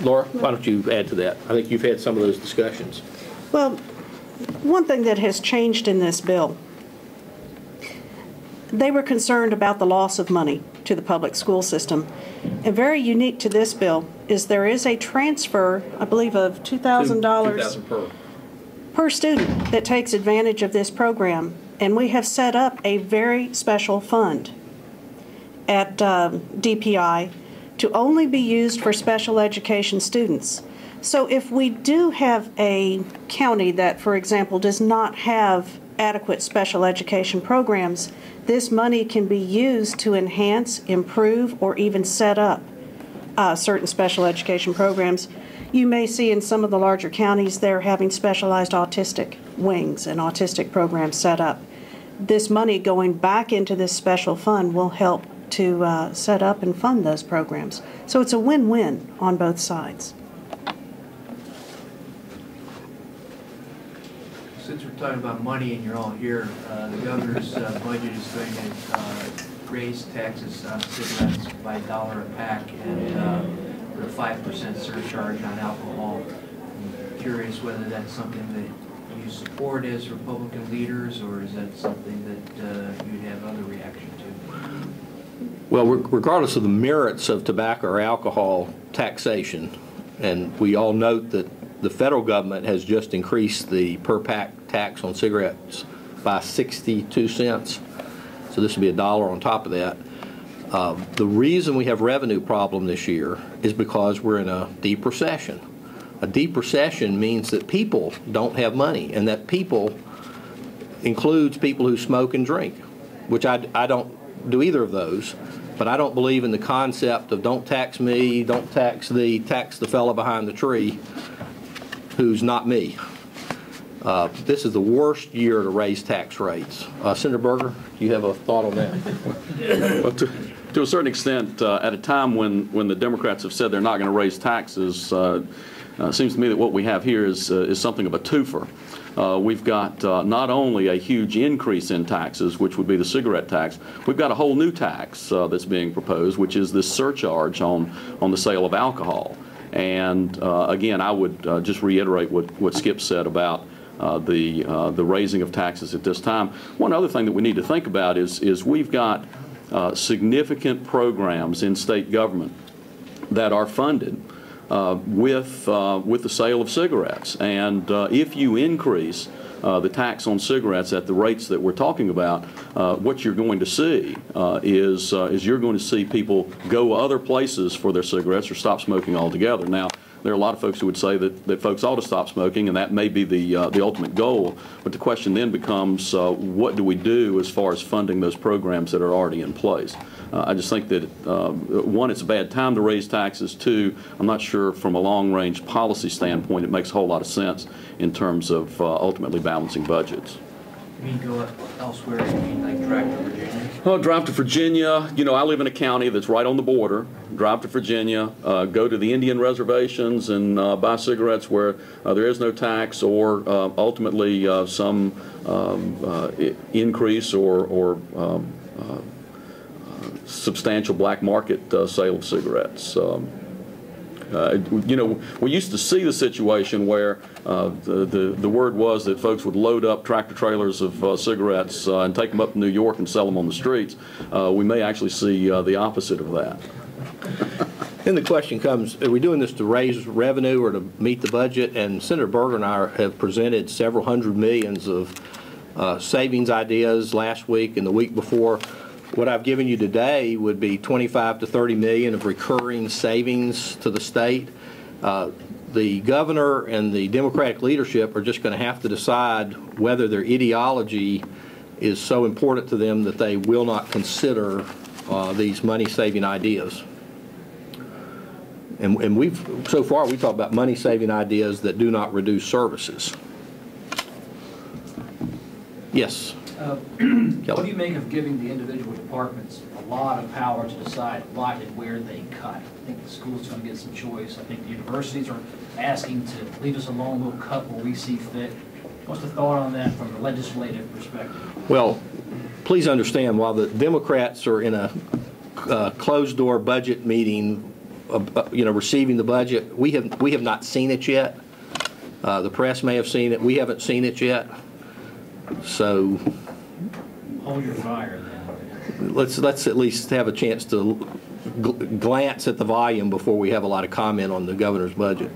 Laura, why don't you add to that? I think you've had some of those discussions. Well, one thing that has changed in this bill, they were concerned about the loss of money to the public school system. And very unique to this bill is there is a transfer, I believe, of $2,000 per student that takes advantage of this program. And we have set up a very special fund at DPI to only be used for special education students. So if we do have a county that, for example, does not have adequate special education programs, this money can be used to enhance, improve, or even set up certain special education programs. You may see in some of the larger counties they're having specialized autistic wings and autistic programs set up. This money going back into this special fund will help to set up and fund those programs. So it's a win-win on both sides. Since we're talking about money and you're all here, the governor's budget is going to raise taxes on cigarettes by $1 a pack and put a 5% surcharge on alcohol. I'm curious whether that's something that you support as Republican leaders, or is that something that you'd have other reaction to? Well, regardless of the merits of tobacco or alcohol taxation, and we all note that the federal government has just increased the per pack tax on cigarettes by 62 cents. So this will be $1 on top of that. The reason we have revenue problem this year is because we're in a deep recession. A deep recession means that people don't have money, and that people includes people who smoke and drink, which I don't do either of those. But I don't believe in the concept of don't tax me, don't tax the fellow behind the tree who's not me. This is the worst year to raise tax rates. Senator Berger, do you have a thought on that? Well, to a certain extent, at a time when the Democrats have said they're not going to raise taxes, it seems to me that what we have here is something of a twofer. We've got not only a huge increase in taxes, which would be the cigarette tax, we've got a whole new tax that's being proposed, which is this surcharge on the sale of alcohol. And again, I would just reiterate what Skip said about the raising of taxes at this time. One other thing that we need to think about is we've got significant programs in state government that are funded with the sale of cigarettes. And if you increase the tax on cigarettes at the rates that we're talking about, what you're going to see is you're going to see people go other places for their cigarettes or stop smoking altogether. Now, there are a lot of folks who would say that folks ought to stop smoking, and that may be the ultimate goal. But the question then becomes, what do we do as far as funding those programs that are already in place? I just think that, one, it's a bad time to raise taxes. Two, I'm not sure from a long-range policy standpoint it makes a whole lot of sense in terms of ultimately balancing budgets. You mean go elsewhere? You mean like drive to Virginia? Oh, drive to Virginia. You know, I live in a county that's right on the border. Drive to Virginia, go to the Indian reservations and buy cigarettes where there is no tax, or ultimately some increase or substantial black market sale of cigarettes. You know, we used to see the situation where the word was that folks would load up tractor trailers of cigarettes and take them up to New York and sell them on the streets. We may actually see the opposite of that. Then the question comes, are we doing this to raise revenue or to meet the budget? And Senator Berger and I have presented several hundred millions of savings ideas last week and the week before. What I've given you today would be 25 to 30 million of recurring savings to the state. The governor and the Democratic leadership are just going to have to decide whether their ideology is so important to them that they will not consider these money-saving ideas. And so far we've talked about money-saving ideas that do not reduce services. Yes. What do you make of giving the individual departments a lot of power to decide what and where they cut? I think the school's going to get some choice. I think the universities are asking to leave us alone. We'll cut where we see fit. What's the thought on that from a legislative perspective? Well, please understand, while the Democrats are in a closed-door budget meeting receiving the budget. We have not seen it yet. The press may have seen it. We haven't seen it yet. So Hold your fire then. let's at least have a chance to glance at the volume before we have a lot of comment on the governor's budget.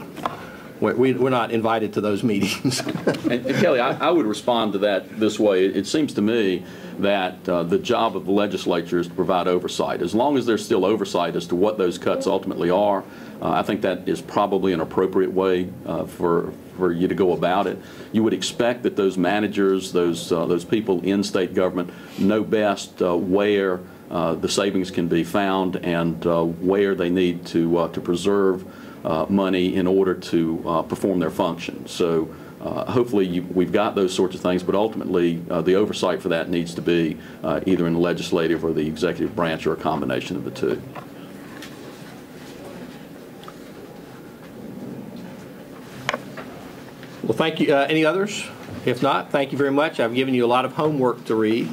We're not invited to those meetings. And Kelly, I would respond to that this way. It seems to me that the job of the legislature is to provide oversight. As long as there's still oversight as to what those cuts ultimately are, I think that is probably an appropriate way for you to go about it. You would expect that those managers, those people in state government know best where the savings can be found and where they need to preserve money in order to perform their function. So hopefully we've got those sorts of things, but ultimately the oversight for that needs to be either in the legislative or the executive branch or a combination of the two. Well, thank you. Any others? If not, thank you very much. I've given you a lot of homework to read.